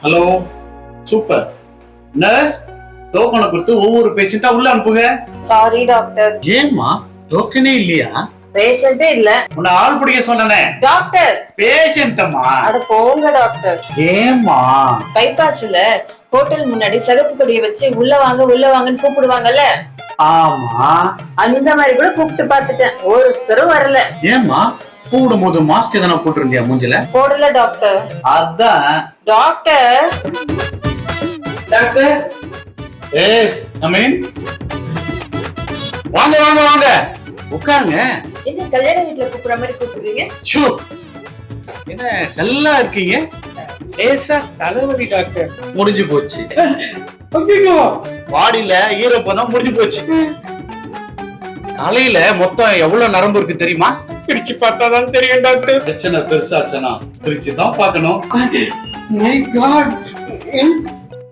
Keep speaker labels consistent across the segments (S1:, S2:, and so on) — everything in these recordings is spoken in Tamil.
S1: Hello, super. நர்ஸ், டோக்கனை கொடுத்து ஒவ்வொரு பேஷண்டா உள்ள அனுப்புங்க.
S2: Sorry doctor.
S1: ஏம்மா டோக்கனே இல்லையா?
S2: பேஷண்டே இல்ல.
S1: உன்னை ஆள் பிடிக்க சொன்னனே.
S2: டாக்டர்.
S1: பேஷண்டம்மா.
S2: அட போங்க டாக்டர்.
S1: ஏம்மா?
S2: பைபாஸ்ல ஹோட்டல் முன்னாடி சிகப்பு கொடியை வச்சு உள்ள வாங்கன்னு கூப்பிடுவாங்கல்ல.
S1: ஆமா.
S2: அந்த மாதிரி கூட கூப்பிட்டு பாத்துட்டேன், ஒருத்தரும் வரல.
S1: ஏம்மா கூடும் போது மாஸ்க் எதனா போட்டிருந்தியா மூஞ்சில?
S2: போடல டாக்டர்.
S1: அதான்.
S2: Doctor.
S3: Doctor.
S1: Yes, come in. வாங்க வாங்க வாங்க உட்காருங்க.
S2: என்ன கல்யாண வீட்டுல கூப்பிடுற மாதிரி கூப்பிடுறீங்க?
S1: ஷூ, என்ன நல்லா இருக்கீங்க?
S3: லேசா தலைவலி டாக்டர்.
S1: முடிஞ்சு போச்சு.
S3: ஐயோ,
S1: பாடியில ஈரப்பதம் முடிஞ்சு போச்சு. தலையில மொத்தம் எவ்வளவு நரம்பு இருக்கு தெரியுமா?
S3: பிரிச்சு பார்த்தாதான் தெரியும் டாக்டர்.
S1: பிரச்சனை பெருசாச்சுன்னா பிரிச்சு தான் பார்க்கணும்.
S3: My God.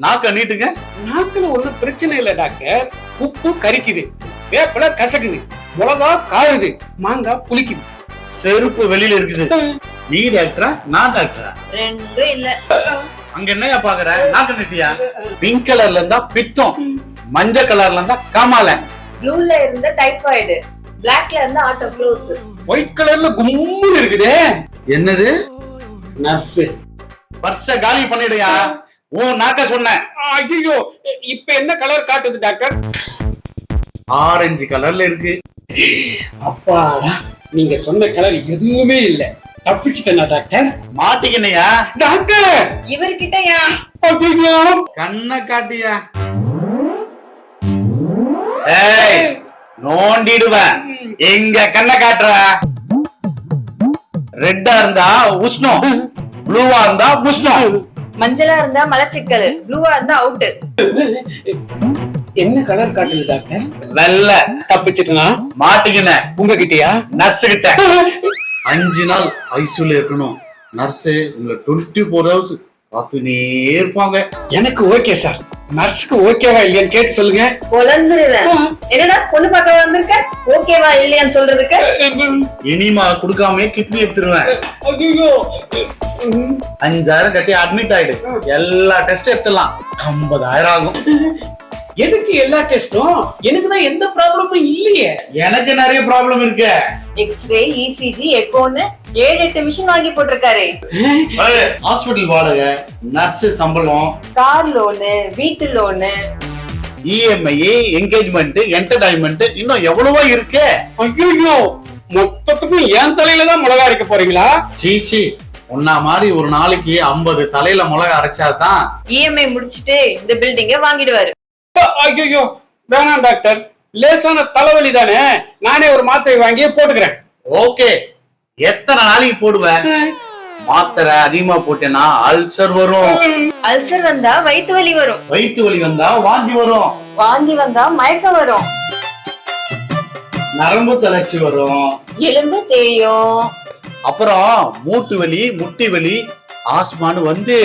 S1: நாக்க நீட்டுங்க.
S3: நாக்குல ஒண்ணும் பிரச்சனை இல்ல டாக்டர். உப்பு கரிக்குது, வேப்பில கசக்குது, மிளகா காருது, மாங்காய் புளிக்குது.
S1: செருப்பு வெளியில இருக்குது. நீ டாக்டரா நான் டாக்டரா?
S2: ரெண்டும் இல்ல.
S1: அங்க என்னையா பாக்குற? நாக்க நீட்டியா? பிங்க் கலர்ல இருந்தா பித்தம், மஞ்சள் கலர்ல இருந்தா காமால,
S2: ப்ளூல இருந்த டைபாய்டு, பிளாக்ல இருந்த ஆட்டோக்ளோஸ்,
S3: ஒயிட் கலர்ல கும்முன்னு இருக்குதே.
S1: என்னது?
S3: நர்ஸ்.
S1: பர்ஸ காலி பண்ணிடுயா. உன் நாக்க சொன்னேன்.
S3: ஐயோ, இப்ப என்ன கலர் காட்டுது டாக்டர்?
S1: ஆரஞ்சு கலர்ல இருக்கு.
S3: அப்பாடா, நீங்க சொன்ன கலர் எதுவுமே இல்ல. தப்பிச்சுட்டேனா டாக்டர்?
S1: மாட்டிக்கினையா?
S3: டாக்டர்,
S2: இவர்கிட்ட ஏன்?
S3: ஐயோ,
S1: கண்ணை காட்டியா? ஏய், நோண்டிடுவேன். எங்க கண்ணை காட்டுற? ரெட்டா இருந்தா உஷ்ணம், ப்ளூவா இருந்தா உஷ்ணம்.
S2: மஞ்சளா இருந்தா மலச்சிக்கல், ப்ளூவா இருந்தா அவுட்.
S3: என்ன கலர் காட்டுது டாக்டர்?
S1: வெள்ளை.
S3: தப்பிச்சுட்டேனா?
S1: மாட்டிக்கின.
S3: உங்ககிட்டயா?
S1: நர்ஸ் கிட்ட 5 நாள் ஐசியூல இருக்கணும். நர்ஸ் உங்களை 24 hours பார்த்துனே இருப்பாங்க.
S3: எனக்கு ஓகே சார். நர்ஸ்க்கு ஓகேவா இல்லையான்னு கேட்டு சொல்லுங்க.
S2: பொலந்துருவேன். என்னடா பொண்ணு பார்க்க வந்திருக்க, ஓகேவா இல்லையான்னு சொல்றதுக்கு?
S1: இனிமா குடுக்காம கிட்னி எடுத்துருவேன்.
S3: ஐயோ,
S1: 5000 கட்டி அட்மிட் ஆயிடு. எல்லா டெஸ்ட் எடுத்துடலாம், 50,000 ஆகும்.
S3: எதுக்கு எல்லா டெஸ்டும்? எனக்கு தான் எந்த ப்ராப்ளமும் இல்லையே.
S1: எனக்கு நிறைய ப்ராப்ளம் இருக்கு.
S2: எக்ஸ்ரே, இசிஜி, எக்கோன்னு 7-8 மிஷின் வாங்கி போட்டிருக்காரு.
S1: ஹாஸ்பிடல் வாடகை, நர்ஸ் சம்பளம்,
S2: கார் லோனு, வீட்டு லோனு,
S1: இஎம்ஐ, என்கேஜ்மெண்ட், என்டர்டைன்மெண்ட், இன்னும் எவ்வளவோ இருக்கு.
S3: ஐயோ, மொத்தத்துக்கும் என் தலையில தான் மிளகா அரைக்க போறீங்களா?
S1: சீச்சி, உன்னா மாதிரி ஒரு நாளைக்கு 50 தலையில மிளகா அரைச்சாதான்
S2: இஎம்ஐ முடிச்சிட்டு இந்த பில்டிங்க வாங்கிடுவாரு.
S3: ஐயோ, வேணாம் டாக்டர். லேசான தலைவலி தானே, நானே ஒரு மாத்திரை வாங்கி போட்டுக்கிறேன்.
S1: ஓகே. எத்தனை நாளைக்கு போடுவேன்? மாத்திரை அதிகமா போட்டேன்னா அல்சர் வரும்.
S2: அல்சர் வந்தா வயிற்று வலி வரும்.
S1: வயிற்று வலி வந்தா வாந்தி வரும்.
S2: வாந்தி வந்தா மயக்கம் வரும்.
S1: நரம்பு தளர்ச்சி வரும்.
S2: எலும்பு தேயும்.
S1: அப்புறம் மூட்டு வலி, முட்டி வலி, ஆஸ்மான்னு வந்து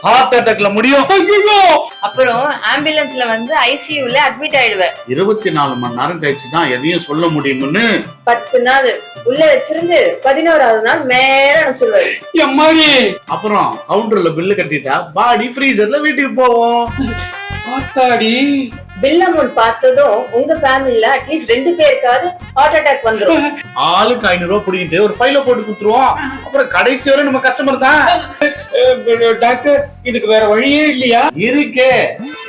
S1: ஹார்ட் அட்டாக்ல முடியும்.
S3: ஐயோ,
S2: அப்புறம் ஆம்புலன்ஸ்ல வந்து ஐசியூல அட்மிட் ஆயிடுவேன்.
S1: 24 மணி நேரம் கழிச்சு தான் எதையும் சொல்ல முடியும்னு
S2: 10 நாள் உள்ள வச்சிருந்து 11வது நாள் மேல அனுப்பிச்சிருவாரு.
S3: எம்மாடி.
S1: அப்புறம் கவுண்டர்ல பில்லு கட்டிட்டா பாடி ஃப்ரீசர்ல வீட்டுக்கு போவோம்.
S3: ஆத்தாடி.
S2: பில் அமௌண்ட் பார்த்ததும் உங்க ஃபேமிலில அட்லீஸ்ட் 2 பேருக்காவது ஹார்ட் அட்டாக் வந்துரும்.
S1: ஆளுக்கு 500 ரூபாய் பிடிக்கிட்டு ஒரு ஃபைல போட்டு குடுத்துருவோம். அப்புறம் கடைசி வரை நம்ம கஸ்டமர் தான்.
S3: டாக்டர், இதுக்கு வேற வழியே இல்லையா?
S1: இருக்கே.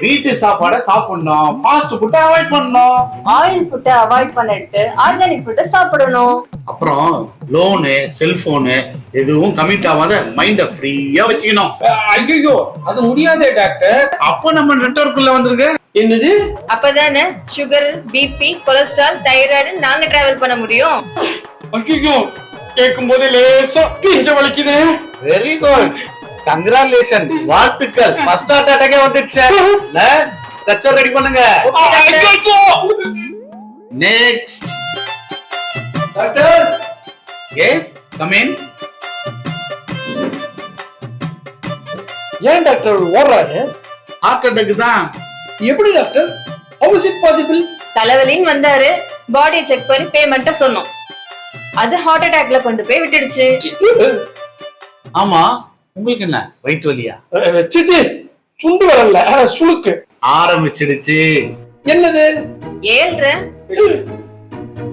S1: வீட்டு சாப்பாட சாப்பிடணும், ஃபாஸ்ட் ஃபுட் அவாய்ட் பண்ணணும்,
S2: ஆயில் ஃபுட் அவாய்ட் பண்ணிட்டு ஆர்கானிக் ஃபுட் சாப்பிடணும்.
S1: அப்புறம் லோனு, செல்போனு எதுவும் கமிட் ஆகாத மைண்ட ஃப்ரீயா வச்சுக்கணும்.
S3: ஐயோ, அது முடியாதே டாக்டர்.
S1: அப்ப நம்ம நெட்வொர்க்குள்ள வந்திருக்கு.
S3: என்னது?
S2: அப்பதானே சுகர், பிபி, கொலஸ்ட்ரால், தைராய்டு நாங்க டிராவல் பண்ண முடியும்.
S3: ஐயோ, கேட்கும் போது லேசா நெஞ்ச வலிக்குது.
S1: வெரி குட், கங்க்ராச்சுலேஷன், வாழ்த்துக்கள். ஃபர்ஸ்ட் அட்டாக்கே வந்துடுச்சு. ஸ்ட்ரெச்சர் ரெடி பண்ணுங்க. Next.
S3: Doctor.
S1: Yes, come in.
S3: ஏன் டாக்டர் ஓடுறாரு?
S1: ஹார்ட் அட்டாக் தான்.
S3: எப்படி doctor? How is it possible?
S2: தலைவலின்னு வந்தாரு, பாடியை செக் பண்ணி பேமெண்ட்ட சொன்னோம். அது ஹார்ட் அட்டாக்ல கொண்டு போய் விட்டுடுச்சு.
S1: ஆமா, உங்களுக்கு என்ன வயிற்று வலியா?
S4: சிச்சி சுண்டு வரல சுளுக்கு
S1: ஆரம்பிச்சிடுச்சு.
S4: என்னது
S2: 7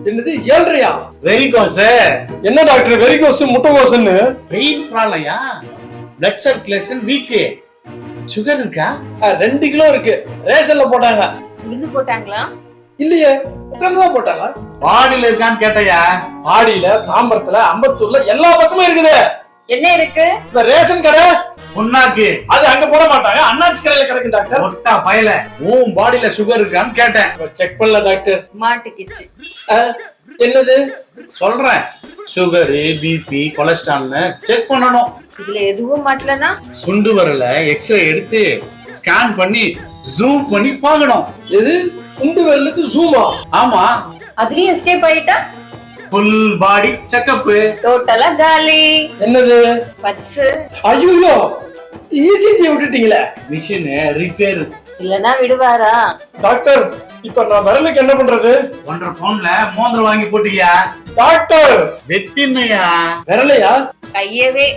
S4: என்னது 7:30
S1: வெரிகோஸ்.
S4: என்ன டாக்டர் வெரிகோஸ் முட்டைகோஸ்ன்னு
S1: வெயின் ப்ராப்ளம்யா? Blood circulation weak. சுகர் இருக்கா?
S4: 2 கிலோ இருக்கு. ரேஷன்ல போட்டாங்க.
S2: விழுந்து போட்டாங்களா?
S4: இல்லையே உட்கார்ந்துதான் போட்டாங்க.
S1: பாடியில இருக்கான்னு கேட்டயா?
S4: ஆடியில, தாம்பரத்துல, அம்பத்தூர்ல எல்லா பக்கமும் இருக்குது.
S2: என்ன இருக்கு?
S4: இந்த ரேஷன் கடை
S1: புண்ணாக்கு
S4: அது அங்க போட மாட்டாங்க. அண்ணாச்சி கடையில கிடைக்கும் டாக்டர்.
S1: ஒட்டா பயல, உன் பாடியில சுகர் இருக்கான்னு கேட்டேன்.
S4: செக் பண்ணல டாக்டர்.
S2: மாட்டிக்கிச்சு.
S4: என்னது
S1: சொல்றேன், சுகர், பிபி, கொலஸ்ட்ரால்னு செக் பண்ணணும்.
S2: இதுல எதுவும் மாட்டலனா
S1: சுண்டு வரல எக்ஸ்ரே எடுத்து ஸ்கேன் பண்ணி ஜூம் பண்ணி பார்க்கணும்.
S4: எது சுண்டு வரலுக்கு ஜூமா?
S1: ஆமா,
S2: அதுலயும் எஸ்கேப் ஆயிட்டா
S1: ஃபுல் பாடி செக்கப்.
S2: டோட்டலா காலி.
S4: என்னது
S2: பர்ஸ்
S4: ஐயோ இசிஜி விட்டுட்டீங்களே.
S1: Machine repair.
S2: இல்லனா விடுவாரா?
S4: டாக்டர் இப்ப நான் வரலுக்கு என்ன பண்றது?
S1: 1.5 பவுன்ல மோதிரம் வாங்கி போட்டியா?
S4: டாக்டர்
S1: வெட்டினையா?
S4: வரலையா?
S2: கையவே.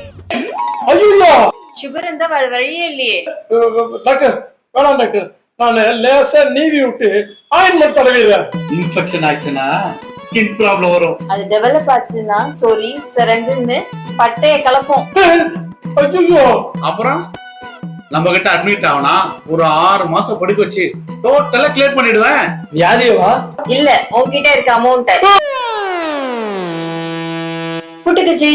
S4: ஐயோ
S2: சுகர் இருந்தா வேற வழியே இல்லையே.
S4: டாக்டர் வேணாம் டாக்டர், நான் லேசா நீவி விட்டு ஆயின்மெண்ட் தடவிடுறேன்.
S1: இன்ஃபெக்ஷன் ஆச்சுன்னா ஸ்கின் ப்ராப்ளம் வரும்.
S2: அது டெவலப் ஆச்சுன்னா சொறி சரங்குன்னு பட்டைய கலப்போம்.
S4: ஐயோ
S1: அப்புறம் நம்ம கிட்ட அட்மிட் ஆவனா ஒரு 6 மாசம் படுக்க வச்சு டோட்டலா கிளியர் பண்ணிடுவேன்.
S4: வியாதியவா?
S2: இல்ல உன்கிட்ட இருக்க அமௌண்ட் புட்டுக்குச்சு.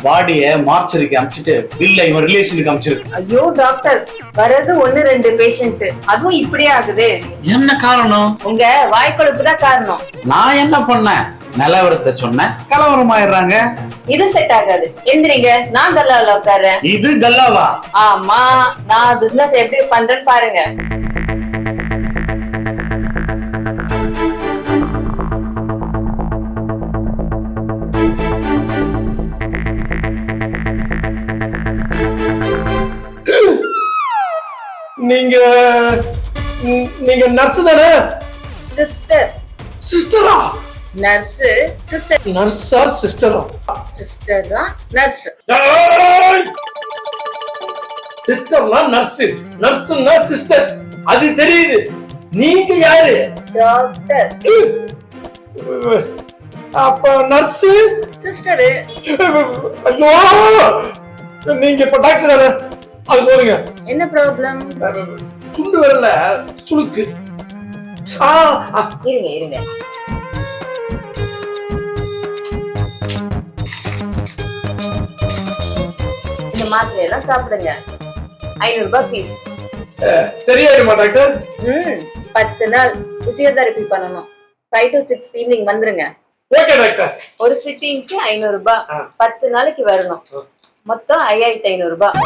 S1: பாடிய மார்ச்சரிக்கு அமிச்சிட்டு பில்ல இவன் ரிலேஷனுக்கு அமிச்சிருக்கு.
S2: ஐயோ டாக்டர், வரது 1-2 பேஷண்ட், அதுவும் இப்படியே ஆகுது.
S1: என்ன காரணம்?
S2: உங்க வாய்க்கொழுப்பு தான் காரணம்.
S1: நான் என்ன பண்ணேன்? நிலவரத்தை சொன்னேன், கலவரம் ஆயிடுறாங்க.
S2: இது செட் ஆகாது. எந்திரிங்க, நான் கல்லால உட்கார்றேன்.
S1: இது கல்லாவா?
S2: ஆமா, நான் பிசினஸ் எப்படி பண்றேன்னு பாருங்க.
S4: நீங்க நீங்க நர்ஸ் தானே?
S2: சிஸ்டர்.
S4: சிஸ்டரா?
S2: Nurse sister.
S4: நர்ஸா சிஸ்டரா?
S2: சிஸ்டர் தான் நர்ஸ்.
S4: சிஸ்டர்னா நர்ஸ், நர்ஸ்னா சிஸ்டர். அது தெரியுது. நீங்க யாரு?
S2: டாக்டர்.
S4: அப்ப நர்ஸ்
S2: சிஸ்டர்.
S4: ஐயோ நீங்க இப்ப டாக்டர் தானே? அது போதுங்க.
S2: என்ன ப்ராப்ளம்?
S4: சுண்டு வரல சுளுக்கு.
S2: இருங்க இருங்க. இந்த மாத்திரை எல்லாம் சாப்பிடுங்க. 500 ரூபாய் ஃபீஸ்.
S4: சரியாயிடுமா டாக்டர்?
S2: 10 நாள் பிசியோதெரபி பண்ணணும். 5 to 6 ஈவினிங் வந்துருங்க.
S4: Okay doctor.
S2: ஒரு சிட்டிங்க்கு 500 ரூபாய். 10 நாளைக்கு வரணும். மொத்தம் 5500 ரூபாய்.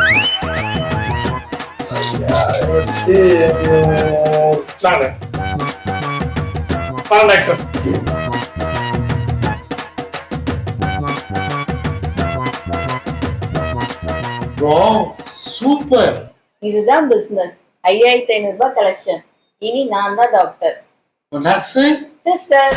S4: Doctor
S1: super.
S2: இதுதான் பிசினஸ். 5500 ரூபாய் கலெக்ஷன். இனி நான் தான் டாக்டர்.
S1: Nurse
S2: sister.